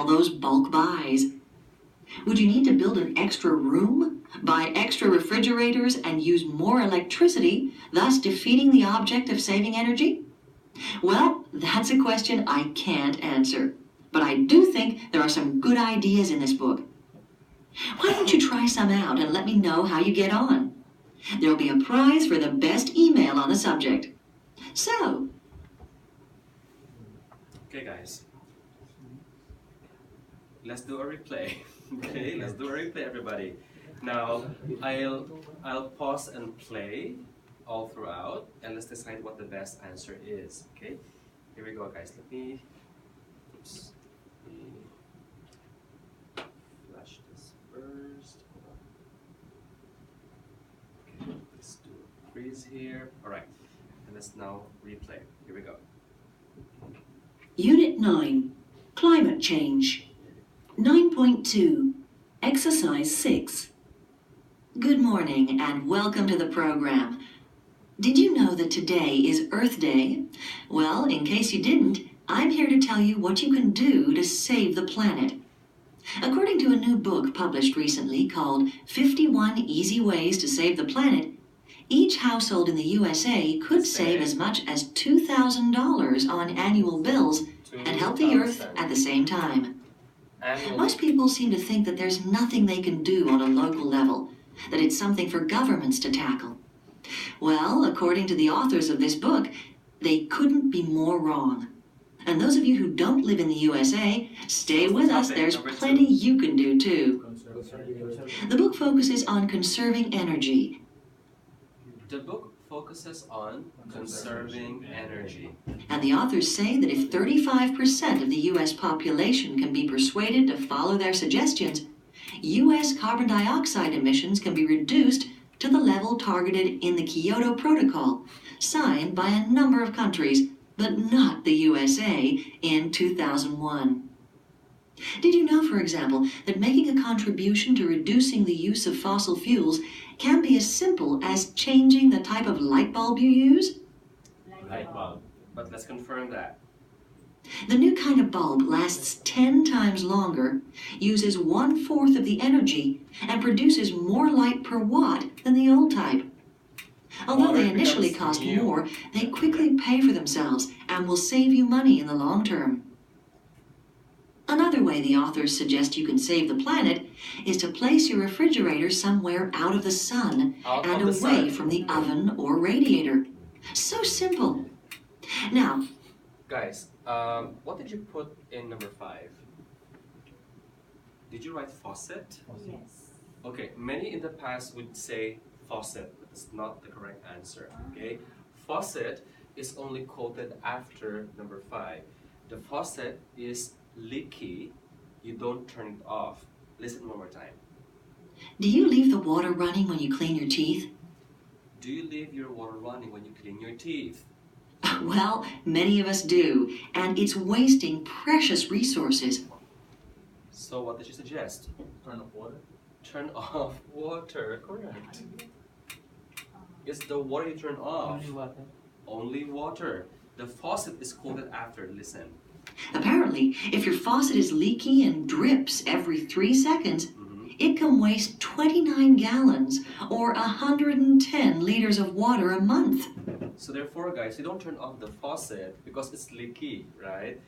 those bulk buys? Would you need to build an extra room, buy extra refrigerators, and use more electricity, thus defeating the object of saving energy? Well, that's a question I can't answer. But I do think there are some good ideas in this book. Why don't you try some out and let me know how you get on? There'll be a prize for the best email on the subject. So... Okay, guys. Let's do a replay. Okay, let's do a replay, everybody. Now, I'll pause and play all throughout, and let's decide what the best answer is. Okay, here we go, guys. Let me flash this first. Hold on. Okay, let's do a freeze here. All right, and let's now replay. Here we go. Unit 9, Climate Change. 9.2, Exercise 6. Good morning and welcome to the program. Did you know that today is Earth Day? Well, in case you didn't, I'm here to tell you what you can do to save the planet. According to a new book published recently called 51 Easy Ways to Save the Planet, each household in the USA could save as much as $2,000 on annual bills and help the Earth at the same time. Most people seem to think that there's nothing they can do on a local level, that it's something for governments to tackle. Well, according to the authors of this book, they couldn't be more wrong. And those of you who don't live in the USA, stay with us, there's plenty you can do too. The book focuses on conserving energy. The book focuses on conserving energy. And the authors say that if 35% of the U.S. population can be persuaded to follow their suggestions, U.S. carbon dioxide emissions can be reduced to the level targeted in the Kyoto Protocol, signed by a number of countries, but not the USA, in 2001. Did you know, for example, that making a contribution to reducing the use of fossil fuels can be as simple as changing the type of light bulb you use? Light bulb. But let's confirm that. The new kind of bulb lasts 10 times longer, uses 1/4 of the energy, and produces more light per watt than the old type. Although they initially cost more, they quickly pay for themselves and will save you money in the long term. Another way the authors suggest you can save the planet is to place your refrigerator somewhere out of the sun and away from the oven or radiator. So simple. Now, guys, what did you put in number 5? Did you write faucet? Yes. Okay, many in the past would say faucet, but it's not the correct answer. Okay, faucet is only quoted after number 5. The faucet is leaky, you don't turn it off. Listen one more time. Do you leave the water running when you clean your teeth? Do you leave your water running when you clean your teeth? Well, many of us do, and it's wasting precious resources. So what did you suggest? Turn off water. Turn off water, correct. It's the water you turn off. Only water. Only water. The faucet is quoted after, listen. Apparently, if your faucet is leaky and drips every 3 seconds, it can waste 29 gallons or 110 liters of water a month. So therefore, guys, you don't turn off the faucet because it's leaky, right?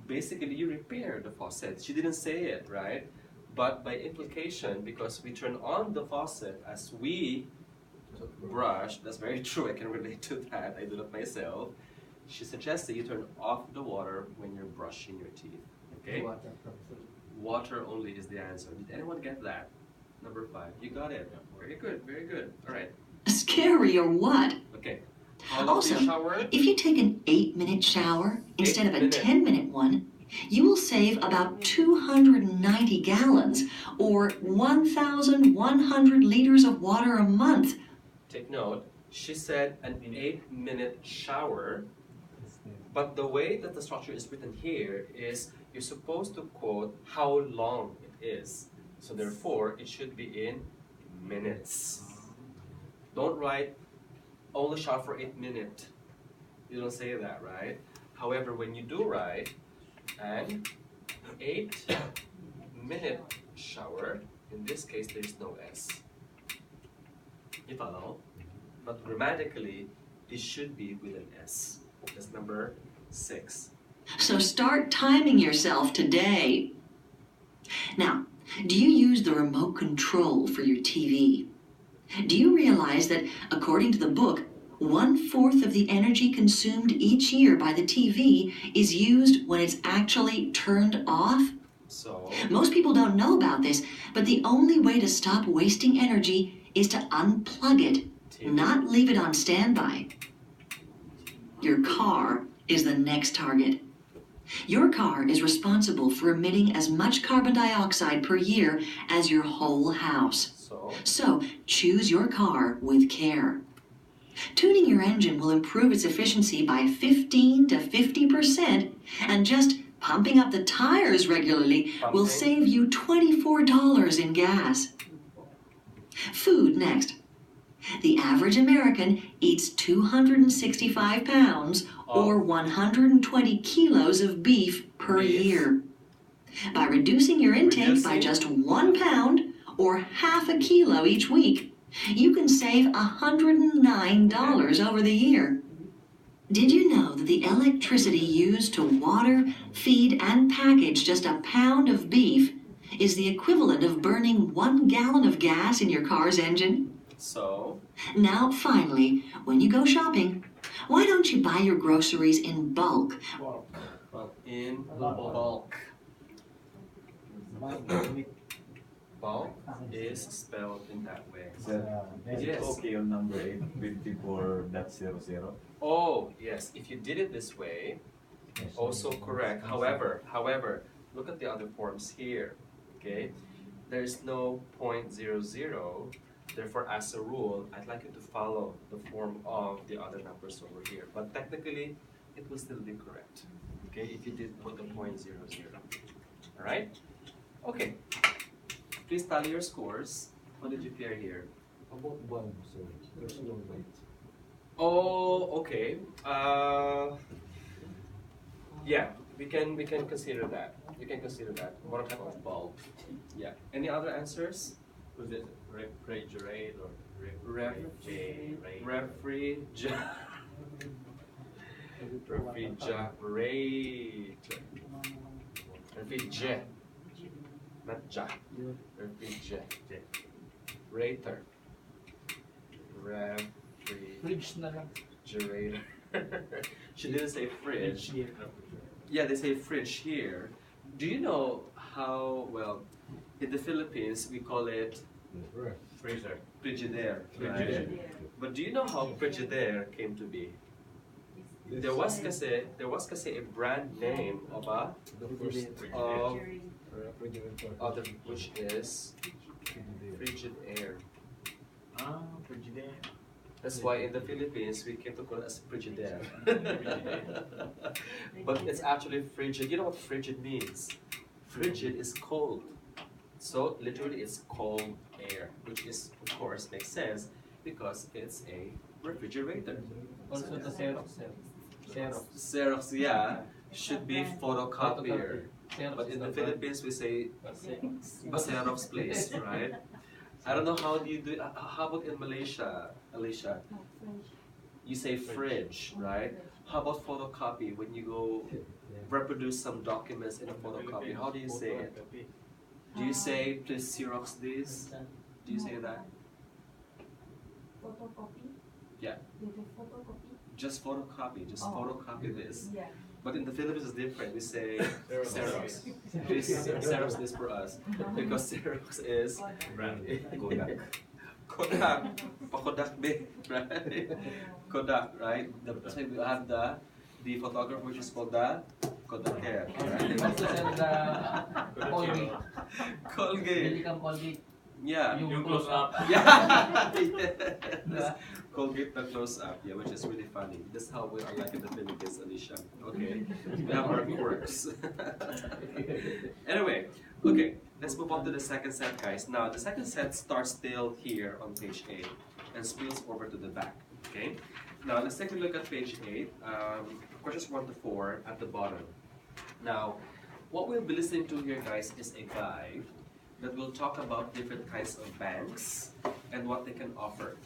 Basically, you repair the faucet. She didn't say it, right? But by implication, because we turn on the faucet as we brush, that's very true, I can relate to that, I do that myself. She suggests that you turn off the water when you're brushing your teeth, okay? Water only is the answer. Did anyone get that? Number 5, you got it. Very good, very good. All right. Scary or what? Okay. How long do you shower? If you take an 8-minute shower instead of a 10-minute one, you will save about 290 gallons or 1,100 liters of water a month. Take note, she said an 8-minute shower, but the way that the structure is written here is you're supposed to quote how long it is. So therefore, it should be in minutes. Don't write only shower for 8 minutes. You don't say that, right? However, when you do write, and 8-minute shower. In this case, there is no S. You follow? But grammatically, it should be with an S. That's number 6. So start timing yourself today. Now, do you use the remote control for your TV? Do you realize that, according to the book, 1/4 of the energy consumed each year by the TV is used when it's actually turned off? So, Most people don't know about this, but the only way to stop wasting energy is to unplug it, not leave it on standby. Your car is the next target. Your car is responsible for emitting as much carbon dioxide per year as your whole house. So choose your car with care. Tuning your engine will improve its efficiency by 15 to 50%, and just pumping up the tires regularly will save you $24 in gas. Food next. The average American eats 265 pounds or 120 kilos of beef per year. By reducing your intake by just 1 pound or half a kilo each week, you can save $109 over the year. Did you know that the electricity used to water, feed, and package just a pound of beef is the equivalent of burning 1 gallon of gas in your car's engine? So, Now, finally, when you go shopping, why don't you buy your groceries in bulk? in bulk. Bulk is spelled in that way. Is it okay on number 8, 54.00? Oh, yes. If you did it this way, also correct. However, look at the other forms here. Okay, there is no 0.00. Therefore, as a rule, I'd like you to follow the form of the other numbers over here. But technically, it will still be correct. Okay, if you did put the 0.00. All right. Okay. Please tally your scores. What did you pair here? About 1, so there's no weight. Oh, okay. Yeah, we can consider that. We can consider that. What type of bulb? Yeah. Any other answers? Was it refrigerate or Refrigerator. Refrigerator. Not ja. Refrigerator. Fridge na lang. Refrigerator. She didn't say fridge. Yeah, they say fridge here. Do you know how, well, in the Philippines, we call it freezer? frigidaire, right? But do you know how frigidaire came to be? There was kasi a brand name of a which is Frigidaire. Ah, Frigidaire. That's why in the Philippines we came to call it as Frigidaire. But it's actually frigid. You know what frigid means? Frigid is cold. So literally it's cold air, which is of course makes sense because it's a refrigerator. Also the Xerox. Xerox, yeah, should be photocopier. But in the Philippines we say Xerox place, right? I don't know how do you do. How about in Malaysia, Alicia? You say fridge, right? How about photocopy? When you go reproduce some documents in a photocopy, how do you say it? Do you say please Xerox this? Do you say that? Photocopy? Yeah. Did they photocopy? Just photocopy. Just photocopy this. Yeah. But in the Philippines it's different. We say Xerox. Please Xerox this for us because Xerox is Brand. Kodak. Kodak. Pa-Kodak be, right? Kodak, right? That's why we have the photographer which is called the Kodaker, right? Also the Colgate. Colgate. Bili kang Colgate. Yeah. Yung close up. Yeah. Yes. Colgate the close up, yeah, which is really funny. That's how we are like in the Philippines, Alicia. Okay. We have our quirks. Anyway, okay, let's move on to the second set, guys. Now, the second set starts still here on page 8 and spills over to the back. Okay? Now, let's take a look at page 8, questions 1 to 4 at the bottom. Now, what we'll be listening to here, guys, is a guide that will talk about different kinds of banks and what they can offer.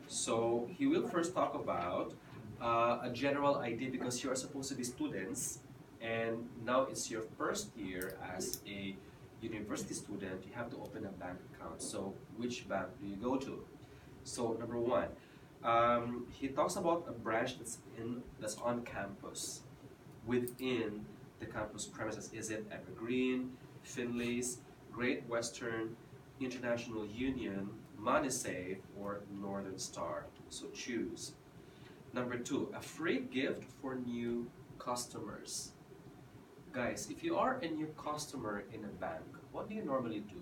So he will first talk about a general idea, because you are supposed to be students, and now it's your first year as a university student. You have to open a bank account. So which bank do you go to? So number one, he talks about a branch that's on campus, within the campus premises. Is it Evergreen, Finley's, Great Western, International Union, MoneySafe, or Northern Star? So choose. Number two, a free gift for new customers. Guys, if you are a new customer in a bank, what do you normally do?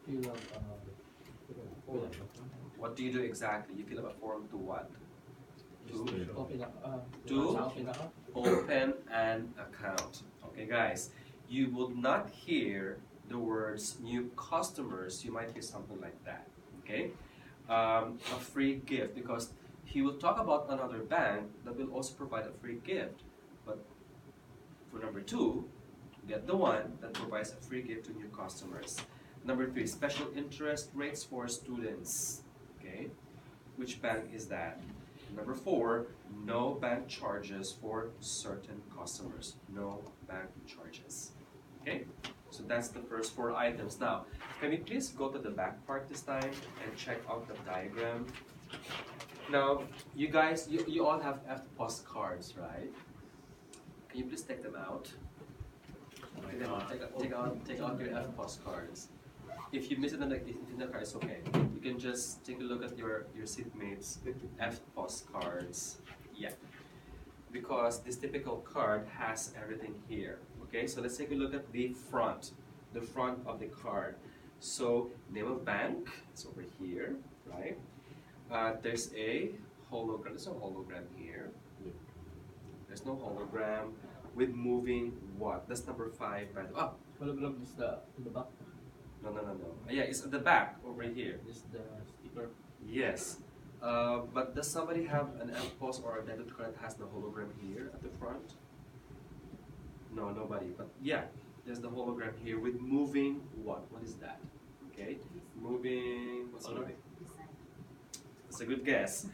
Fill up, form. What do you do exactly? You fill up a form to what? Open up, To open up. open an account. Okay, guys, you will not hear the words new customers. You might hear something like that. Okay, a free gift, because he will talk about another bank that will also provide a free gift. But for number two, get the one that provides a free gift to new customers. Number three, special interest rates for students. Okay, which bank is that? Number four, no bank charges for certain customers. No bank charges. Okay, so that's the first four items. Now, can we please go to the back part this time and check out the diagram? Now, you guys, you all have FPOS cards, right? Can you please take them out? Take them out. Take out your FPOS cards. If you miss it in the card, it's okay. You can just take a look at your seatmates' FPOS cards. Yeah. Because this typical card has everything here. Okay, so let's take a look at the front of the card. So, name of bank, it's over here, right? There's a hologram. There's no hologram here. There's no hologram with moving what? That's number 5, right? Oh, Hologram is the back. no. Yeah, it's at the back over here. This is the sticker. Yes. But does somebody have an FPOS or a debit card that has the hologram here at the front? No, nobody. But yeah, there's the hologram here with moving what? What is that? Okay, moving. What's moving? That's a good guess.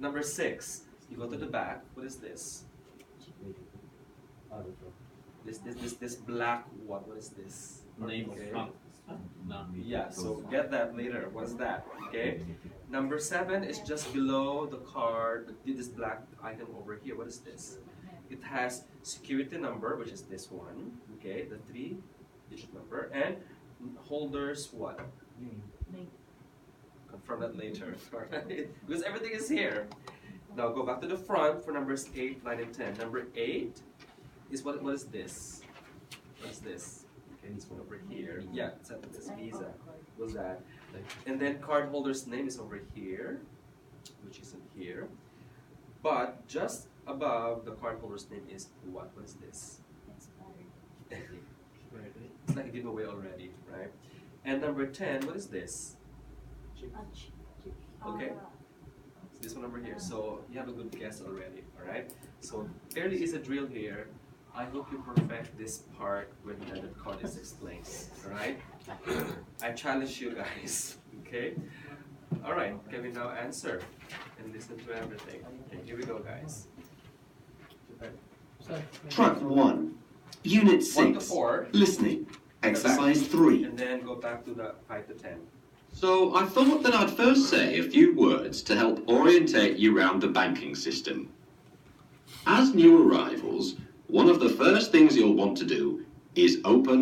Number 6. You go to the back. What is this? This black what? What is this? Name of Okay. bank. Yeah, so get that later. What's that? Okay. Number 7 is just below the card. This black item over here. What is this? It has security number, which is this one. Okay, the 3-digit number, and holders what? Confirm that later. Because everything is here. Now go back to the front for numbers 8, 9, and 10. Number 8 is what is this? What is this? Okay, this one over here. Yeah, it's Visa. What's that? And then card holder's name is over here, which isn't here. But just above the card holder's name is what? What is this? It's like a giveaway already, right? And number 10, what is this? Okay, this one over here. So you have a good guess already, alright? So fairly easy drill here. I hope you perfect this part when the debit card is explained, alright? I challenge you guys, okay? Alright, can we now answer and listen to everything? Okay, here we go, guys. Track 1. Unit 1 to 6. 4, Listening. Exercise 3. and then go back to the 5 to 10. So I thought that I'd first say a few words to help orientate you around the banking system. As new arrivals, one of the first things you'll want to do is open